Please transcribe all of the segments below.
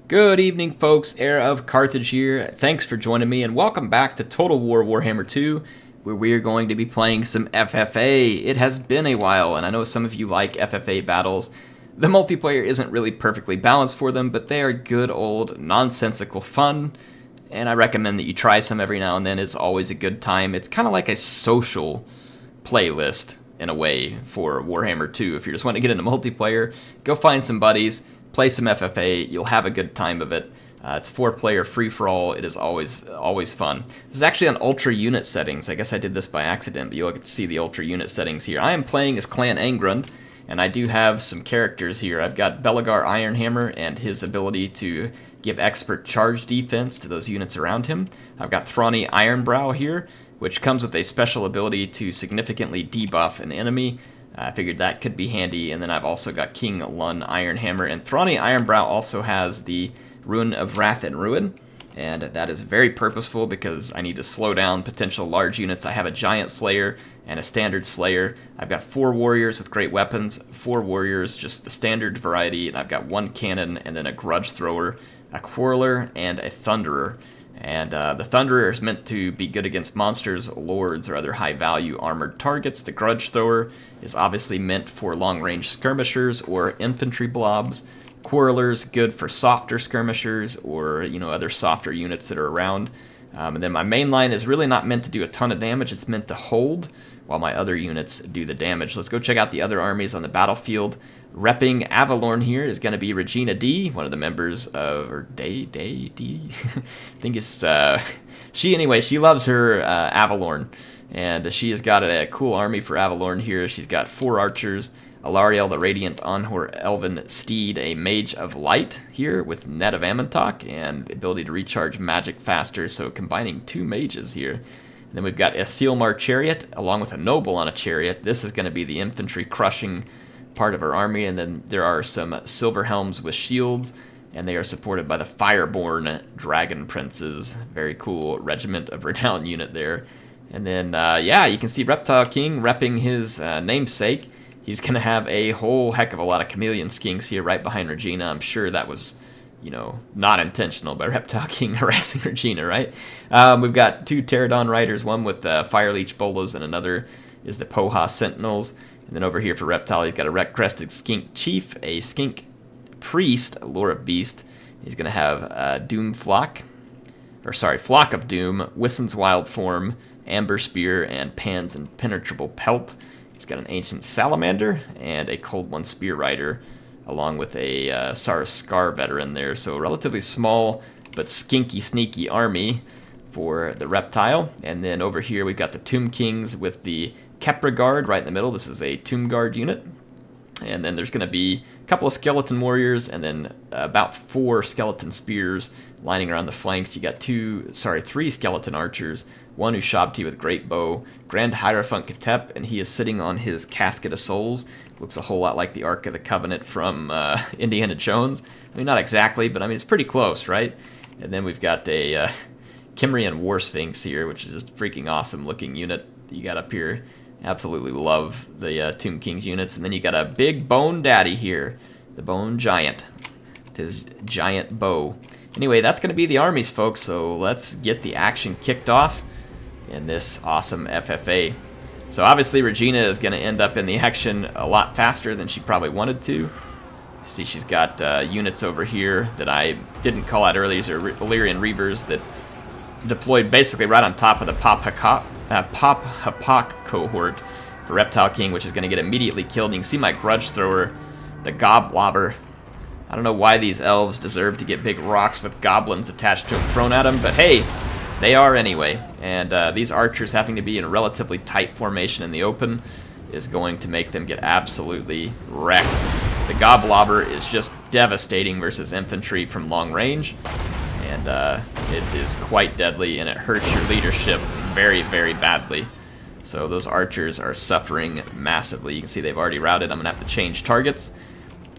Good evening, folks. HeirofCarthage here. Thanks for joining me, and welcome back to Total War Warhammer 2, where we are going to be playing some FFA. It has been a while, and I know some of you like FFA battles. The multiplayer isn't really perfectly balanced for them, but they are good old nonsensical fun, and I recommend that you try some every now and then. It's always a good time. It's kind of like a social playlist, in a way, for Warhammer 2. If you just want to get into multiplayer, go find some buddies, play some FFA, you'll have a good time of it. It's 4-player free-for-all. It is always fun. This is actually on Ultra Unit settings. I guess I did this by accident, but you'll get to see the Ultra Unit settings here. I am playing as Clan Angrund, and I do have some characters here. I've got Belegar Ironhammer and his ability to give expert charge defense to those units around him. I've got Thrani Ironbrow here, which comes with a special ability to significantly debuff an enemy. I figured that could be handy, and then I've also got King Lun Ironhammer, and Thrani Ironbrow also has the Rune of Wrath and Ruin, and that is very purposeful because I need to slow down potential large units. I have a Giant Slayer and a Standard Slayer. I've got 4 warriors with great weapons, 4 warriors, just the standard variety, and I've got 1 cannon, and then a Grudge Thrower, a Quarreler, and a Thunderer. And the Thunderer is meant to be good against monsters, lords, or other high-value armored targets. The Grudge Thrower is obviously meant for long-range skirmishers or infantry blobs. Quarreler's good for softer skirmishers or, other softer units that are around. And then my main line is really not meant to do a ton of damage. It's meant to hold while my other units do the damage. Let's go check out the other armies on the battlefield. Repping Avalorn here is going to be Regina D, one of the members of, or D? I think it's, she loves her Avalorn, and she has got a cool army for Avalorn here. She's got 4 archers, Alariel the Radiant on her Elven Steed, a Mage of Light here with Net of Amantok, and the ability to recharge magic faster, so combining 2 mages here. And then we've got a Thielmar Chariot, along with a Noble on a Chariot. This is going to be the infantry crushing part of our army, and then there are some Silver Helms with shields, and they are supported by the Fireborn Dragon Princes. Very cool Regiment of Renown unit there. And then, you can see Reptile King repping his namesake. He's going to have a whole heck of a lot of Chameleon Skinks here right behind Regina. I'm sure that was, not intentional by Reptile King harassing Regina, right? We've got 2 Pterodon Riders, one with Fireleech Bolas, and another is the Poha Sentinels. And then over here for Reptile, he's got a Red-Crested Skink Chief, a Skink Priest, a Lore of Beast. He's going to have Flock of Doom, Wissen's Wild Form, Amber Spear, and Pan's Impenetrable Pelt. He's got an Ancient Salamander and a Cold One Spear Rider, along with a Saras Scar veteran there. So a relatively small but skinky, sneaky army for the Reptile. And then over here we've got the Tomb Kings with the Kepra Guard right in the middle. This is a Tomb Guard unit. And then there's going to be a couple of Skeleton Warriors and then about 4 Skeleton Spears lining around the flanks. You got 3 Skeleton Archers, 1 Ushabti with Great Bow, Grand Hierophant Ketep, and he is sitting on his Casket of Souls. Looks a whole lot like the Ark of the Covenant from Indiana Jones. I mean, not exactly, but I mean, it's pretty close, right? And then we've got a Kimrian War Sphinx here, which is just a freaking awesome looking unit that you got up here. Absolutely love the Tomb Kings units. And then you got a big Bone Daddy here, the Bone Giant, with his giant bow. Anyway, that's going to be the armies, folks, so let's get the action kicked off in this awesome FFA. So obviously Regina is going to end up in the action a lot faster than she probably wanted to. See, she's got units over here that I didn't call out earlier. These are Illyrian Reavers that deployed basically right on top of the Pop Hapok cohort for Reptile King, which is going to get immediately killed. You can see my Grudge Thrower, the Goblobber. I don't know why these elves deserve to get big rocks with goblins attached to them thrown at them, but hey, they are anyway. And these archers having to be in a relatively tight formation in the open is going to make them get absolutely wrecked. The Goblobber is just devastating versus infantry from long range, and it is quite deadly, and it hurts your leadership very, very badly. So those archers are suffering massively. You can see they've already routed. I'm going to have to change targets.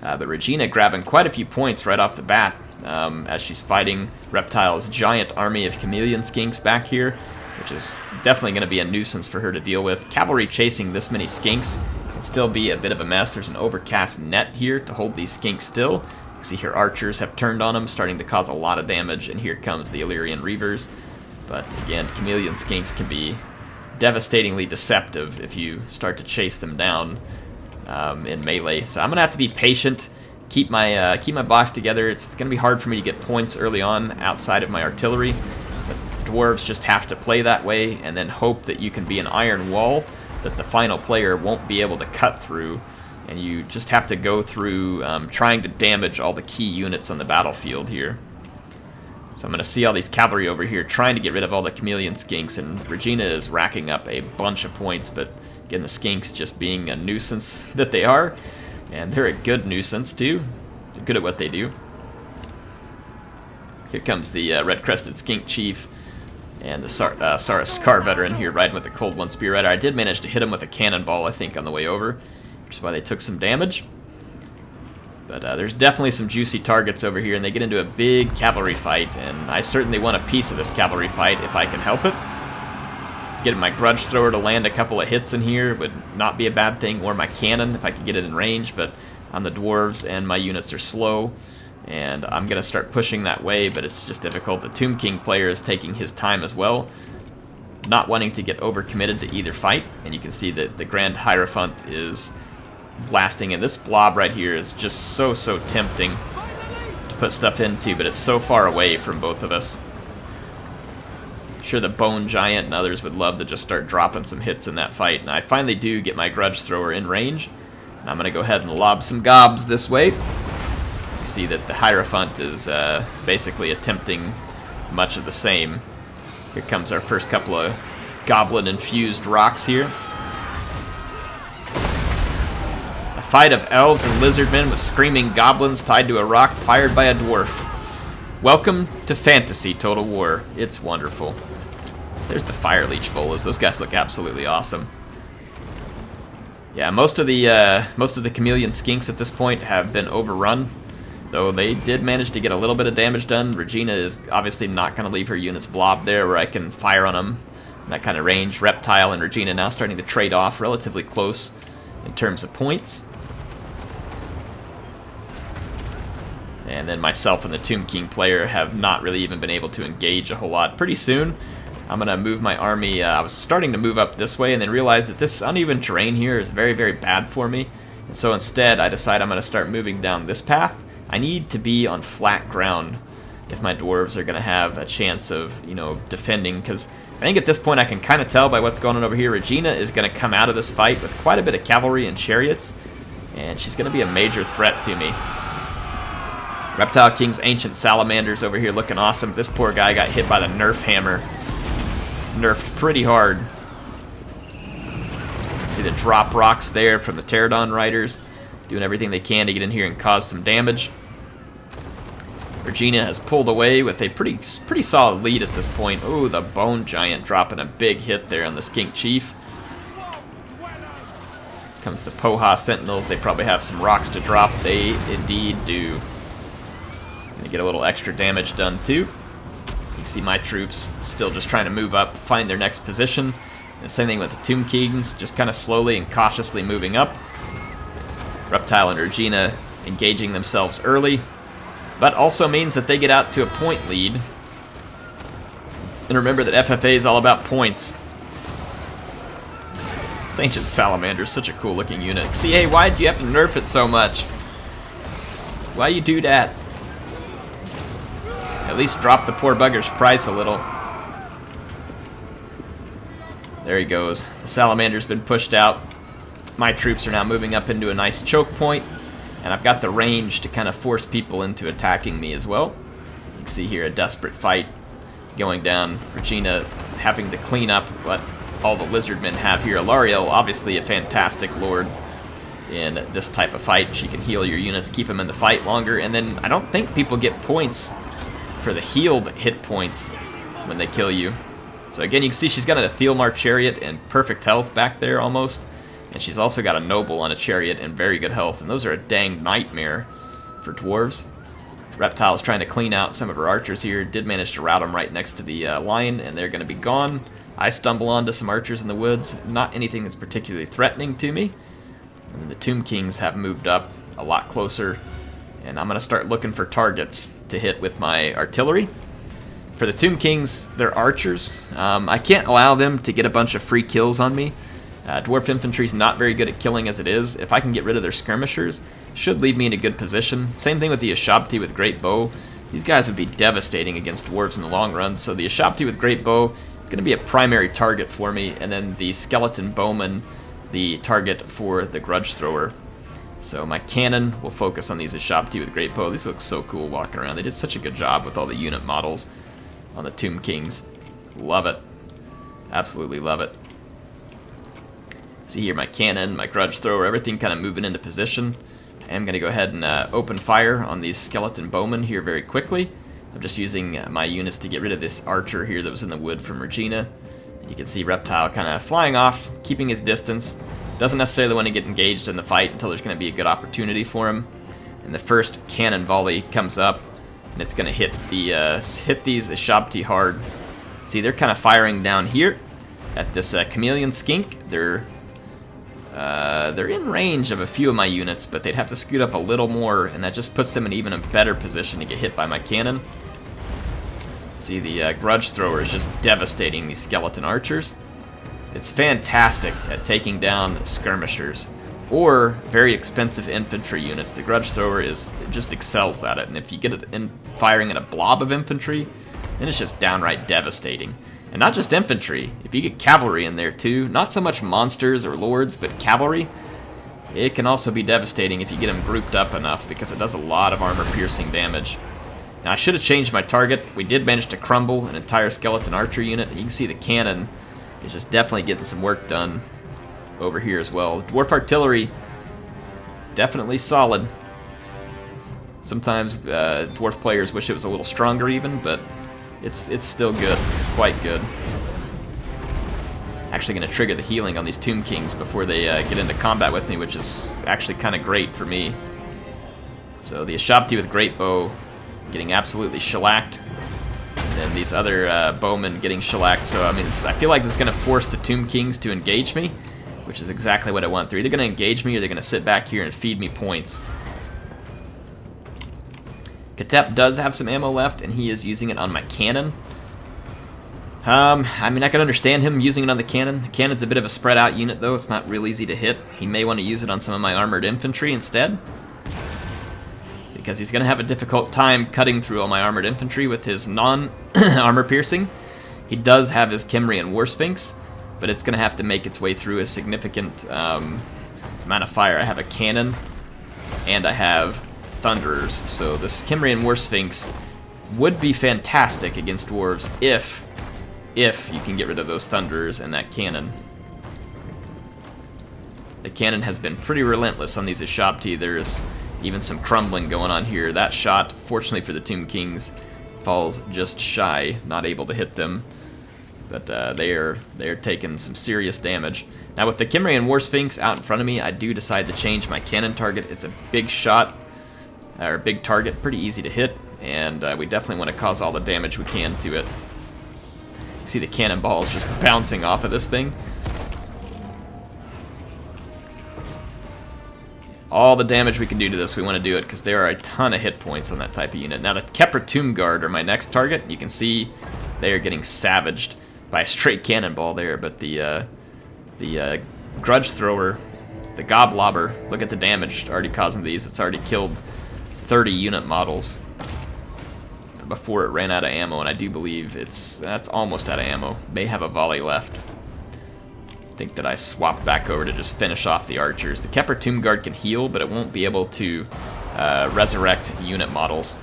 But Regina grabbing quite a few points right off the bat as she's fighting Reptile's giant army of Chameleon Skinks back here, which is definitely going to be a nuisance for her to deal with. Cavalry chasing this many Skinks can still be a bit of a mess. There's an overcast net here to hold these Skinks still, See here, archers have turned on them, starting to cause a lot of damage, and here comes the Illyrian Reavers. But again, Chameleon Skinks can be devastatingly deceptive if you start to chase them down in melee. So I'm gonna have to be patient, keep my box together. It's gonna be hard for me to get points early on outside of my artillery, but the dwarves just have to play that way, and then hope that you can be an iron wall that the final player won't be able to cut through, and you just have to go through trying to damage all the key units on the battlefield here. So I'm going to see all these cavalry over here trying to get rid of all the Chameleon Skinks, and Regina is racking up a bunch of points, but again, the Skinks just being a nuisance that they are, and they're a good nuisance too. They're good at what they do. Here comes the red-crested Skink Chief and the Sarah Scar veteran here riding with the Cold One Spear Rider. I did manage to hit him with a cannonball, I think, on the way over, which is why they took some damage. But there's definitely some juicy targets over here, and they get into a big cavalry fight, and I certainly want a piece of this cavalry fight if I can help it. Getting my Grudge Thrower to land a couple of hits in here would not be a bad thing, or my cannon if I could get it in range, but I'm the dwarves and my units are slow, and I'm going to start pushing that way, but it's just difficult. The Tomb King player is taking his time as well, not wanting to get overcommitted to either fight, and you can see that the Grand Hierophant is blasting, and this blob right here is just so tempting to put stuff into, but it's so far away from both of us. Sure, the Bone Giant and others would love to just start dropping some hits in that fight, and I finally do get my Grudge Thrower in range. And I'm going to go ahead and lob some gobs this way. You see that the Hierophant is basically attempting much of the same. Here comes our first couple of goblin-infused rocks here. Fight of elves and lizardmen with screaming goblins tied to a rock fired by a dwarf. Welcome to fantasy Total War. It's wonderful. There's the Fire Leech Bolas. Those guys look absolutely awesome. Yeah, most of the Chameleon Skinks at this point have been overrun, though they did manage to get a little bit of damage done. Regina is obviously not going to leave her units blob there where I can fire on them in that kind of range. Reptile and Regina now starting to trade off relatively close in terms of points. And then myself and the Tomb King player have not really even been able to engage a whole lot. Pretty soon, I'm going to move my army. I was starting to move up this way and then realized that this uneven terrain here is very bad for me. And so instead, I decide I'm going to start moving down this path. I need to be on flat ground if my dwarves are going to have a chance of, you know, defending. Because I think at this point I can kind of tell by what's going on over here. Regina is going to come out of this fight with quite a bit of cavalry and chariots. And she's going to be a major threat to me. Reptile King's Ancient Salamanders over here looking awesome. This poor guy got hit by the Nerf hammer. Nerfed pretty hard. See the drop rocks there from the Pterodon Riders. Doing everything they can to get in here and cause some damage. Regina has pulled away with a pretty solid lead at this point. Oh, the Bone Giant dropping a big hit there on the Skink Chief. Comes the Poha Sentinels. They probably have some rocks to drop. They indeed do. Gonna get a little extra damage done too. You can see my troops still just trying to move up, find their next position. And same thing with the Tomb Kings, just kind of slowly and cautiously moving up. Reptile and Regina engaging themselves early, but also means that they get out to a point lead. And remember that FFA is all about points. This Ancient Salamander is such a cool looking unit. See, hey, why do you have to nerf it so much? Why you do that? At least drop the poor bugger's price a little. There he goes. The Salamander's been pushed out. My troops are now moving up into a nice choke point, and I've got the range to kind of force people into attacking me as well. You can see here a desperate fight going down. Regina having to clean up what all the lizardmen have here. Alariel, obviously a fantastic lord in this type of fight. She can heal your units, keep them in the fight longer, and then I don't think people get points for the healed hit points when they kill you. So again, you can see she's got a Thielmar chariot and perfect health back there almost. And she's also got a noble on a chariot and very good health. And those are a dang nightmare for dwarves. Reptile's trying to clean out some of her archers here. Did manage to rout them right next to the lion, and they're going to be gone. I stumble onto some archers in the woods. Not anything that's particularly threatening to me. And then the Tomb Kings have moved up a lot closer. and I'm going to start looking for targets to hit with my artillery. For the Tomb Kings, they're archers. I can't allow them to get a bunch of free kills on me. Dwarf infantry's not very good at killing as it is. If I can get rid of their skirmishers, should leave me in a good position. Same thing with the Ashabti with Great Bow. These guys would be devastating against dwarves in the long run, so the Ashabti with Great Bow is going to be a primary target for me, and then the Skeleton Bowman, the target for the Grudge Thrower. So my cannon will focus on these Ashabti with Great Bow. These look so cool walking around. They did such a good job with all the unit models on the Tomb Kings. Love it. Absolutely love it. See here my cannon, my Grudge Thrower, everything kind of moving into position. I am going to go ahead and open fire on these Skeleton Bowmen here very quickly. I'm just using my units to get rid of this archer here that was in the wood from Regina. You can see Reptile kind of flying off, keeping his distance. Doesn't necessarily want to get engaged in the fight until there's going to be a good opportunity for him. And the first cannon volley comes up, and it's going to hit these Ashabti hard. See, they're kind of firing down here at this Chameleon Skink. They're in range of a few of my units, but they'd have to scoot up a little more, and that just puts them in even a better position to get hit by my cannon. See, the Grudge Thrower is just devastating these skeleton archers. It's fantastic at taking down skirmishers or very expensive infantry units. The Grudge Thrower just excels at it, and if you get it in firing at a blob of infantry, then it's just downright devastating. And not just infantry, if you get cavalry in there too, not so much monsters or lords, but cavalry, it can also be devastating if you get them grouped up enough, because it does a lot of armor-piercing damage. Now, I should have changed my target. We did manage to crumble an entire skeleton archer unit, and you can see the cannon is just definitely getting some work done over here as well. Dwarf artillery, definitely solid. Sometimes dwarf players wish it was a little stronger even, but it's still good. It's quite good. Actually going to trigger the healing on these Tomb Kings before they get into combat with me, which is actually kind of great for me. So the Ashabti with Great Bow getting absolutely shellacked, and then these other bowmen getting shellacked. So I mean, I feel like this is going to force the Tomb Kings to engage me, which is exactly what I want. They're either going to engage me or they're going to sit back here and feed me points. Katep does have some ammo left, and he is using it on my cannon. I mean, I can understand him using it on the cannon. The cannon's a bit of a spread out unit, though. It's not real easy to hit. He may want to use it on some of my armored infantry instead, because he's going to have a difficult time cutting through all my armored infantry with his non-armor piercing. He does have his Kymrian War Sphinx, but it's going to have to make its way through a significant amount of fire. I have a cannon, and I have Thunderers, so this Kymrian War Sphinx would be fantastic against dwarves if you can get rid of those Thunderers and that cannon. The cannon has been pretty relentless on these Ashabti. There's even some crumbling going on here. That shot, fortunately for the Tomb Kings, falls just shy, not able to hit them. But they are taking some serious damage. Now with the Kymrian War Sphinx out in front of me, I do decide to change my cannon target. It's a big shot, or big target, pretty easy to hit, and we definitely want to cause all the damage we can to it. You see the cannonballs just bouncing off of this thing. All the damage we can do to this, we want to do it, because there are a ton of hit points on that type of unit. Now the Kepler Tomb Guard are my next target. You can see they are getting savaged by a straight cannonball there, but the Grudge Thrower, the Goblobber, look at the damage already causing these. It's already killed 30 unit models before it ran out of ammo, and I do believe that's almost out of ammo. May have a volley left. I think that I swapped back over to just finish off the archers. The Kepler Tomb Guard can heal, but it won't be able to resurrect unit models.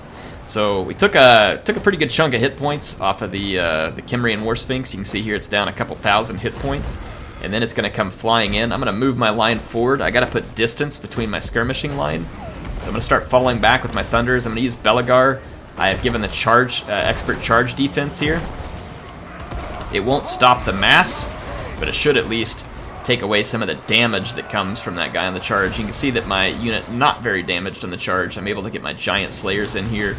So we took a pretty good chunk of hit points off of the Kymrian War Sphinx. You can see here it's down a couple thousand hit points, and then it's going to come flying in. I'm going to move my line forward. I got to put distance between my skirmishing line. So I'm going to start falling back with my Thunders. I'm going to use Belagar. I have given the charge, expert charge defense here. It won't stop the mass, but it should at least take away some of the damage that comes from that guy on the charge. You can see that my unit not very damaged on the charge. I'm able to get my giant slayers in here,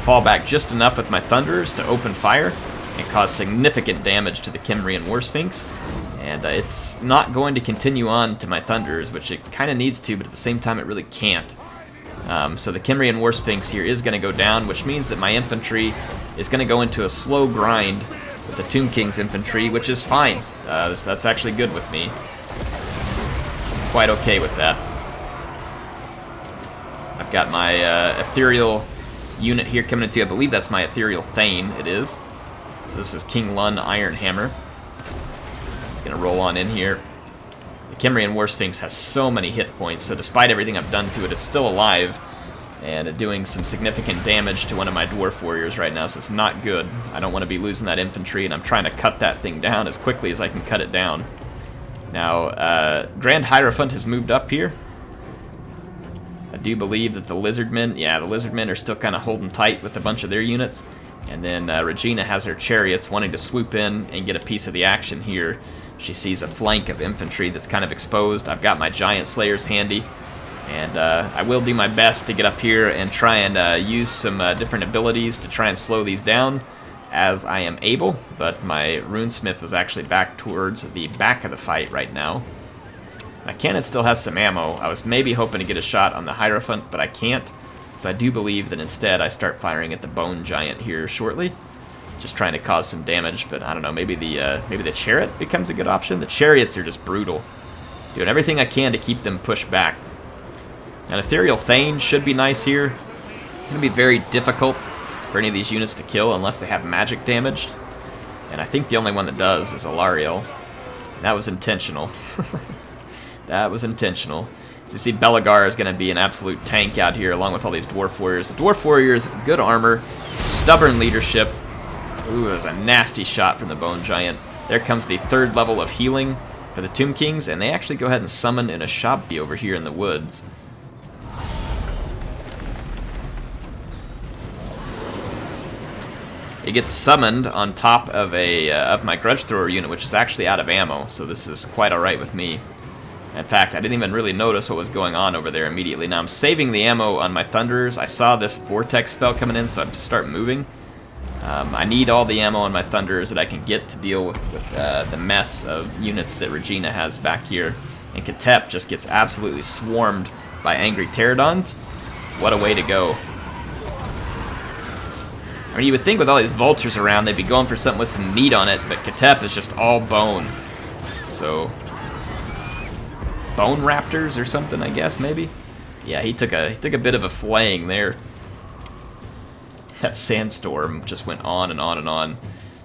fall back just enough with my Thunders to open fire and cause significant damage to the Kymrian War Sphinx. And it's not going to continue on to my Thunders, which it kind of needs to, but at the same time it really can't. So the Kimrian War Sphinx here is going to go down, which means that my infantry is going to go into a slow grind with the Tomb King's infantry, which is fine. That's actually good with me. Quite okay with that. I've got my ethereal unit here coming into, I believe that's my ethereal Thane, it is. So this is King Lun Iron Hammer. He's going to roll on in here. The Kimrian War Sphinx has so many hit points, so despite everything I've done to it, it's still alive and doing some significant damage to one of my Dwarf Warriors right now, so it's not good. I don't want to be losing that infantry, and I'm trying to cut that thing down as quickly as I can cut it down. Now, Grand Hierophant has moved up here. I do believe that the Lizardmen, yeah, the Lizardmen are still kind of holding tight with a bunch of their units. And then Regina has her chariots wanting to swoop in and get a piece of the action here. She sees a flank of infantry that's kind of exposed. I've got my Giant Slayers handy. And I will do my best to get up here and try and use some different abilities to try and slow these down as I am able. But my Runesmith was actually back towards the back of the fight right now. My cannon still has some ammo. I was maybe hoping to get a shot on the Hierophant, but I can't. So I do believe that instead I start firing at the Bone Giant here shortly. Just trying to cause some damage, but I don't know, maybe the Chariot becomes a good option. The Chariots are just brutal. Doing everything I can to keep them pushed back. An Ethereal Thane should be nice here. It's going to be very difficult for any of these units to kill unless they have magic damage. And I think the only one that does is Alariel. That was intentional. That was intentional. So you see Belegar is going to be an absolute tank out here along with all these Dwarf Warriors. The Dwarf Warriors, good armor, stubborn leadership. Ooh, that was a nasty shot from the Bone Giant. There comes the 3rd level of healing for the Tomb Kings, and they actually go ahead and summon in a Shabti over here in the woods. It gets summoned on top of of my Grudge Thrower unit, which is actually out of ammo, so this is quite alright with me. In fact, I didn't even really notice what was going on over there immediately. Now I'm saving the ammo on my Thunderers. I saw this Vortex spell coming in, so I start moving. I need all the ammo on my Thunderers that I can get to deal with the mess of units that Regina has back here. And Katep just gets absolutely swarmed by angry Pterodons. What a way to go. I mean, you would think with all these vultures around, they'd be going for something with some meat on it, but Katep is just all bone. So, bone raptors or something, I guess, maybe? Yeah, he took a bit of a flaying there. That sandstorm just went on and on and on.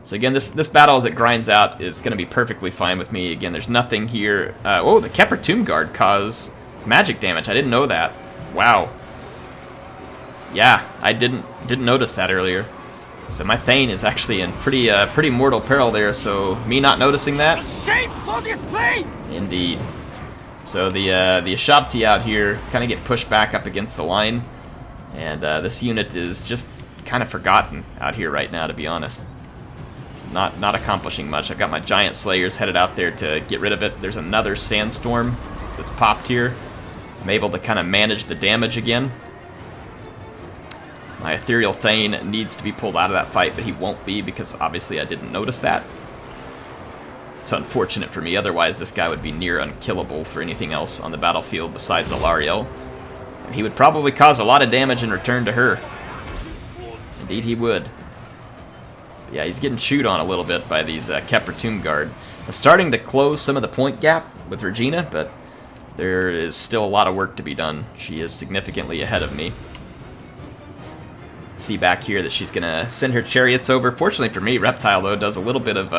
So again, this battle as it grinds out is going to be perfectly fine with me. Again, there's nothing here. Oh, the Kepler Tomb Guard cause magic damage. I didn't know that. Wow. Yeah, I didn't notice that earlier. So my Thane is actually in pretty mortal peril there. So me not noticing that. Shameful display! Indeed. So the Shabti out here kind of get pushed back up against the line, and this unit is just kind of forgotten out here right now, to be honest. It's not accomplishing much. I've got my Giant Slayers headed out there to get rid of it. There's another sandstorm that's popped here. I'm able to kind of manage the damage again. My Ethereal Thane needs to be pulled out of that fight, but he won't be because obviously I didn't notice that. It's unfortunate for me, otherwise this guy would be near unkillable for anything else on the battlefield besides Alariel. And he would probably cause a lot of damage in return to her. Indeed he would. But yeah, he's getting chewed on a little bit by these Kepler Tomb Guard. I'm starting to close some of the point gap with Regina, but there is still a lot of work to be done. She is significantly ahead of me. See back here that she's gonna send her chariots over. Fortunately for me, Reptile though does a little bit of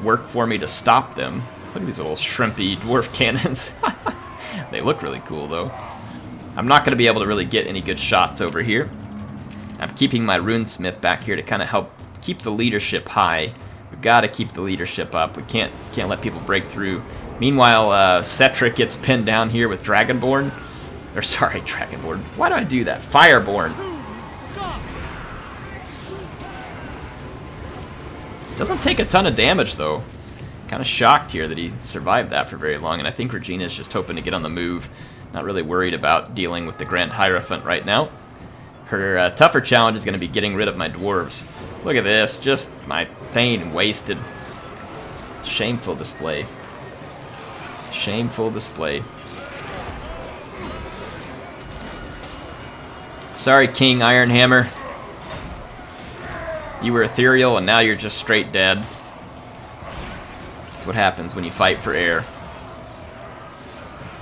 work for me to stop them. Look at these little shrimpy dwarf cannons. They look really cool though. I'm not going to be able to really get any good shots over here. I'm keeping my Runesmith back here to kind of help keep the leadership high. We've got to keep the leadership up. We can't let people break through. Meanwhile, Cetric gets pinned down here with Dragonborn. Or sorry, Dragonborn. Why do I do that? Fireborn. Doesn't take a ton of damage though. Kind of shocked here that he survived that for very long, and I think Regina's just hoping to get on the move. Not really worried about dealing with the Grand Hierophant right now. Her tougher challenge is going to be getting rid of my dwarves. Look at this, just my Thane wasted. Shameful display. Shameful display. Sorry, King Iron Hammer. You were ethereal, and now you're just straight dead. That's what happens when you fight for air.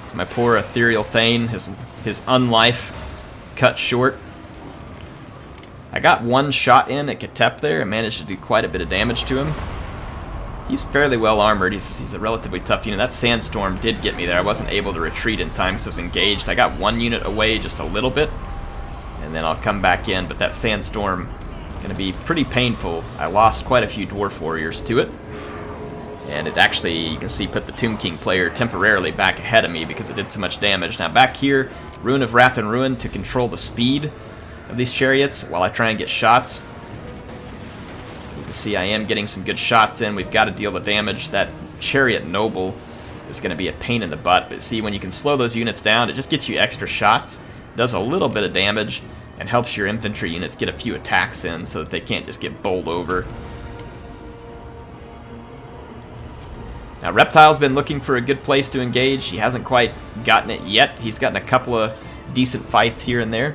So my poor ethereal Thane, his unlife cut short. I got one shot in at Katep there and managed to do quite a bit of damage to him. He's fairly well armored. He's a relatively tough unit. That sandstorm did get me there. I wasn't able to retreat in time because I was engaged. I got one unit away just a little bit, and then I'll come back in, but that sandstorm going to be pretty painful. I lost quite a few dwarf warriors to it, and it actually, you can see, put the Tomb King player temporarily back ahead of me because it did so much damage. Now back here, Rune of Wrath and Ruin to control the speed of these chariots while I try and get shots. You can see I am getting some good shots in. We've got to deal the damage. That Chariot Noble is going to be a pain in the butt, but see, when you can slow those units down, it just gets you extra shots, does a little bit of damage, and helps your infantry units get a few attacks in so that they can't just get bowled over. Now Reptile's been looking for a good place to engage. He hasn't quite gotten it yet. He's gotten a couple of decent fights here and there.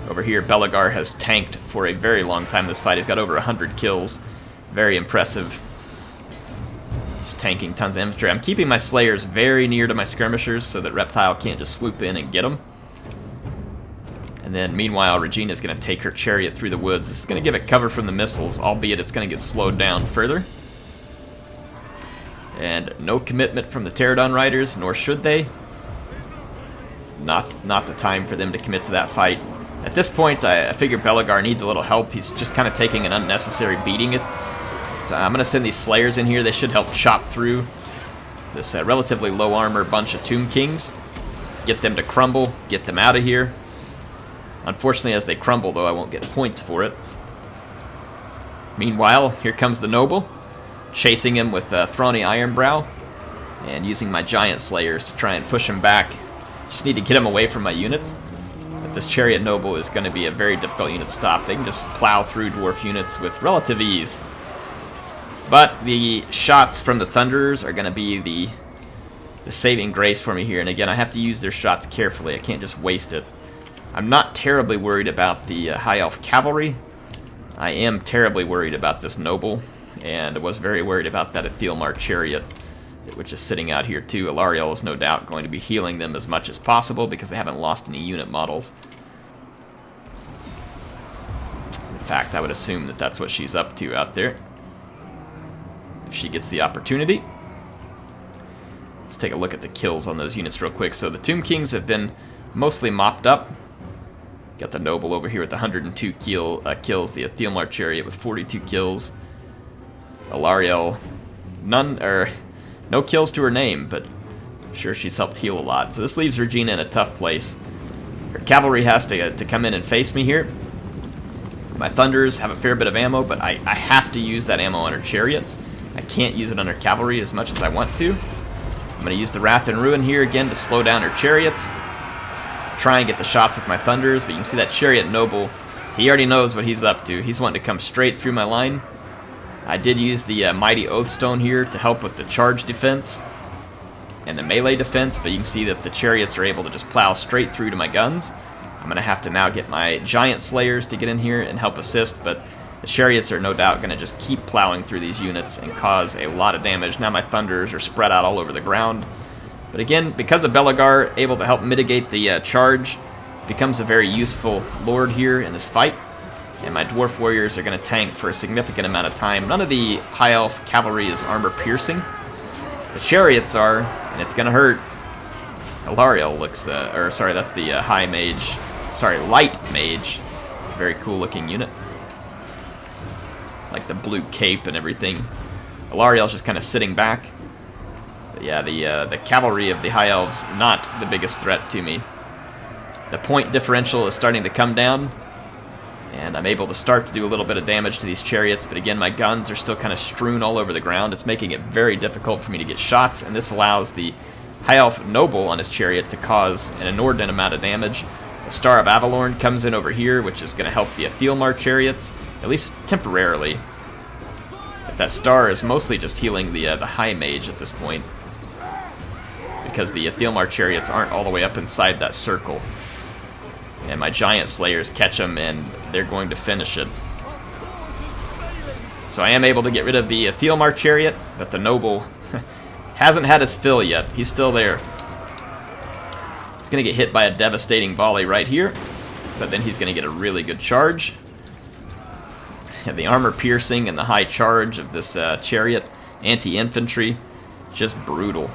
Over here, Belegar has tanked for a very long time this fight. He's got over 100 kills. Very impressive. Just tanking tons of infantry. I'm keeping my Slayers very near to my skirmishers so that Reptile can't just swoop in and get them. And then, meanwhile, Regina's going to take her chariot through the woods. This is going to give it cover from the missiles, albeit it's going to get slowed down further. And no commitment from the Pterodon Riders, nor should they. Not the time for them to commit to that fight. At this point, I figure Belegar needs a little help. He's just kind of taking an unnecessary beating. So I'm going to send these Slayers in here. They should help chop through this relatively low armor bunch of Tomb Kings. Get them to crumble, get them out of here. Unfortunately, as they crumble, though, I won't get points for it. Meanwhile, here comes the Noble, chasing him with Throny Ironbrow, and using my Giant Slayers to try and push him back. Just need to get him away from my units. But this Chariot Noble is going to be a very difficult unit to stop. They can just plow through dwarf units with relative ease. But the shots from the Thunderers are going to be the saving grace for me here. And again, I have to use their shots carefully. I can't just waste it. I'm not terribly worried about the High Elf Cavalry. I am terribly worried about this Noble, and I was very worried about that Aethelmar Chariot, which is sitting out here too. Alariel is no doubt going to be healing them as much as possible because they haven't lost any unit models. In fact, I would assume that that's what she's up to out there, if she gets the opportunity. Let's take a look at the kills on those units real quick. So the Tomb Kings have been mostly mopped up. Got the Noble over here with 102 kills, the Aethelmar Chariot with 42 kills. Alariel, no kills to her name, but I'm sure she's helped heal a lot. So this leaves Regina in a tough place. Her cavalry has to come in and face me here. My Thunders have a fair bit of ammo, but I have to use that ammo on her chariots. I can't use it on her cavalry as much as I want to. I'm going to use the Wrath and Ruin here again to slow down her chariots. Try and get the shots with my Thunders, but you can see that Chariot Noble, he already knows what he's up to. He's wanting to come straight through my line. I did use the Mighty Oathstone here to help with the charge defense and the melee defense, but you can see that the chariots are able to just plow straight through to my guns. I'm going to have to now get my Giant Slayers to get in here and help assist, but the chariots are no doubt going to just keep plowing through these units and cause a lot of damage. Now my Thunders are spread out all over the ground. But again, because of Belegar able to help mitigate the charge, becomes a very useful lord here in this fight. And my Dwarf Warriors are going to tank for a significant amount of time. None of the High Elf Cavalry is armor-piercing. The chariots are, and it's going to hurt. Alariel looks, sorry, that's the High Mage, sorry, Light Mage. It's a very cool-looking unit. Like the blue cape and everything. Alariel's just kind of sitting back. But yeah, the cavalry of the High Elves, not the biggest threat to me. The point differential is starting to come down, and I'm able to start to do a little bit of damage to these chariots, but again, my guns are still kind of strewn all over the ground. It's making it very difficult for me to get shots, and this allows the High Elf Noble on his chariot to cause an inordinate amount of damage. The Star of Avalorn comes in over here, which is going to help the Aethelmar chariots, at least temporarily. But that star is mostly just healing the High Mage at this point, because the Aethelmar chariots aren't all the way up inside that circle. and my giant slayers catch them, and they're going to finish it. So I am able to get rid of the Thielmar chariot, but the noble hasn't had his fill yet. He's still there. He's going to get hit by a devastating volley right here, but then he's going to get a really good charge. And the armor piercing and the high charge of this chariot, anti-infantry, just brutal.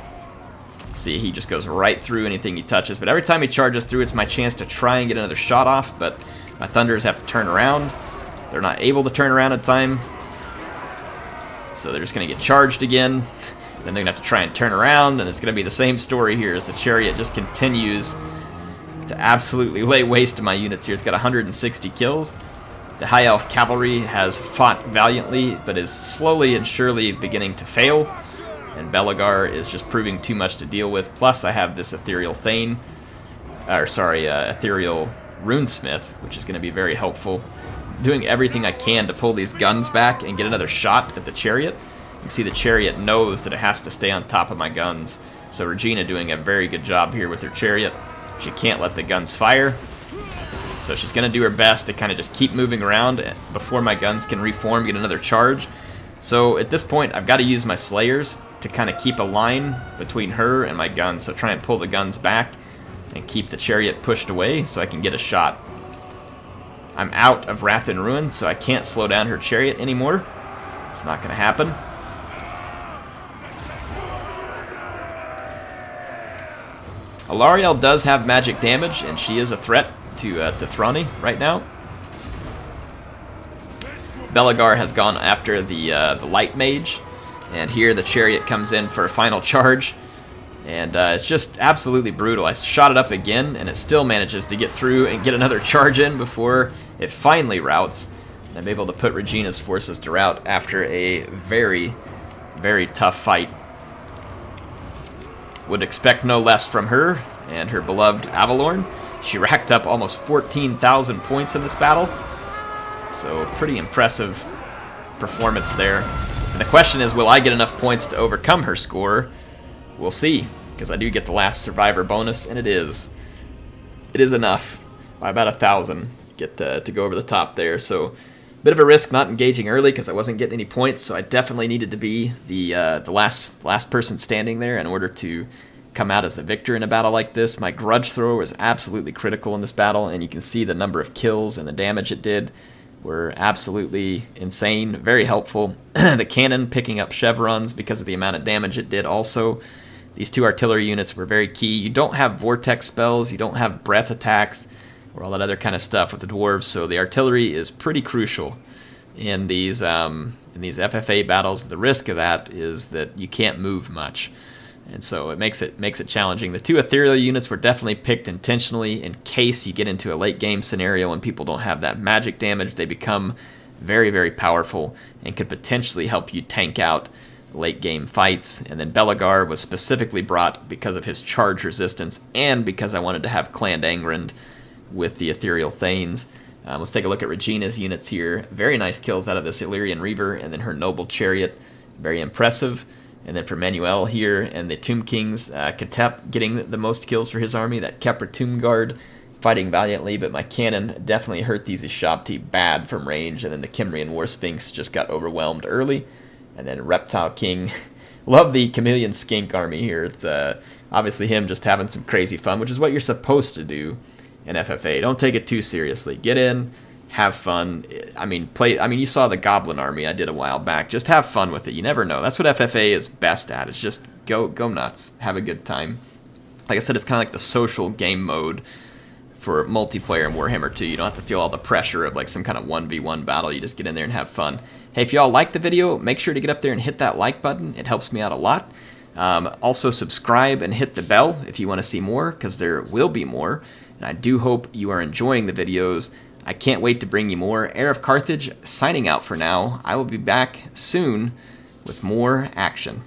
See, he just goes right through anything he touches, but every time he charges through, it's my chance to try and get another shot off, but my Thunders have to turn around. They're not able to turn around in time, so they're just going to get charged again. Then they're going to have to try and turn around, and it's going to be the same story here as the chariot just continues to absolutely lay waste to my units here. It's got 160 kills. The High Elf Cavalry has fought valiantly, but is slowly and surely beginning to fail. And Belegar is just proving too much to deal with. Plus, I have this Ethereal Thane, Ethereal Runesmith, which is going to be very helpful. Doing everything I can to pull these guns back and get another shot at the chariot. You can see the chariot knows that it has to stay on top of my guns. So Regina doing a very good job here with her chariot. She can't let the guns fire. So she's going to do her best to kind of just keep moving around before my guns can reform, get another charge. So at this point, I've got to use my Slayers to kind of keep a line between her and my guns. So try and pull the guns back and keep the chariot pushed away so I can get a shot. I'm out of Wrath and Ruin, so I can't slow down her chariot anymore. It's not going to happen. Alariel does have magic damage, and she is a threat to Thrani right now. Belegar has gone after the Light Mage, and here the chariot comes in for a final charge, and it's just absolutely brutal. I shot it up again, and it still manages to get through and get another charge in before it finally routs. And I'm able to put Regina's forces to rout after a very, very tough fight. Would expect no less from her and her beloved Avalorn. She racked up almost 14,000 points in this battle. So pretty impressive performance there. And the question is, will I get enough points to overcome her score? We'll see, because I do get the last survivor bonus, and it is enough by about 1,000 get to go over the top there. So bit of a risk not engaging early because I wasn't getting any points, so I definitely needed to be the last person standing there in order to come out as the victor in a battle like this. My Grudge Thrower was absolutely critical in this battle, and you can see the number of kills and the damage it did were absolutely insane, very helpful. The cannon picking up chevrons because of the amount of damage it did also. These two artillery units were very key. You don't have vortex spells, you don't have breath attacks, or all that other kind of stuff with the dwarves, so the artillery is pretty crucial in these FFA battles. The risk of that is that you can't move much, and so it makes it challenging. The two ethereal units were definitely picked intentionally in case you get into a late game scenario and people don't have that magic damage. They become very, very powerful and could potentially help you tank out late game fights. And then Belegar was specifically brought because of his charge resistance and because I wanted to have Clan Angrund with the Ethereal Thanes. Let's take a look at Regina's units here. Very nice kills out of this Illyrian Reaver and then her Noble Chariot. Very impressive. And then for Manuel here and the Tomb Kings, Katep getting the most kills for his army. That Kepra Tomb Guard fighting valiantly, but my cannon definitely hurt these Shabti bad from range. And then the Kimrian War Sphinx just got overwhelmed early. And then Reptile King. Love the Chameleon Skink army here. It's obviously him just having some crazy fun, which is what you're supposed to do in FFA. Don't take it too seriously. Get in, have fun. I mean, you saw the Goblin army I did a while back. Just have fun with it. You never know. That's what FFA is best at. It's just go nuts, have a good time. Like I said, it's kind of like the social game mode for multiplayer in Warhammer 2. You don't have to feel all the pressure of like some kind of 1v1 battle. You just get in there and have fun. Hey, if y'all like the video, make sure to get up there and hit that like button. It helps me out a lot. Also subscribe and hit the bell if you want to see more, because there will be more. And I do hope you are enjoying the videos. I can't wait to bring you more. HeirofCarthage signing out for now. I will be back soon with more action.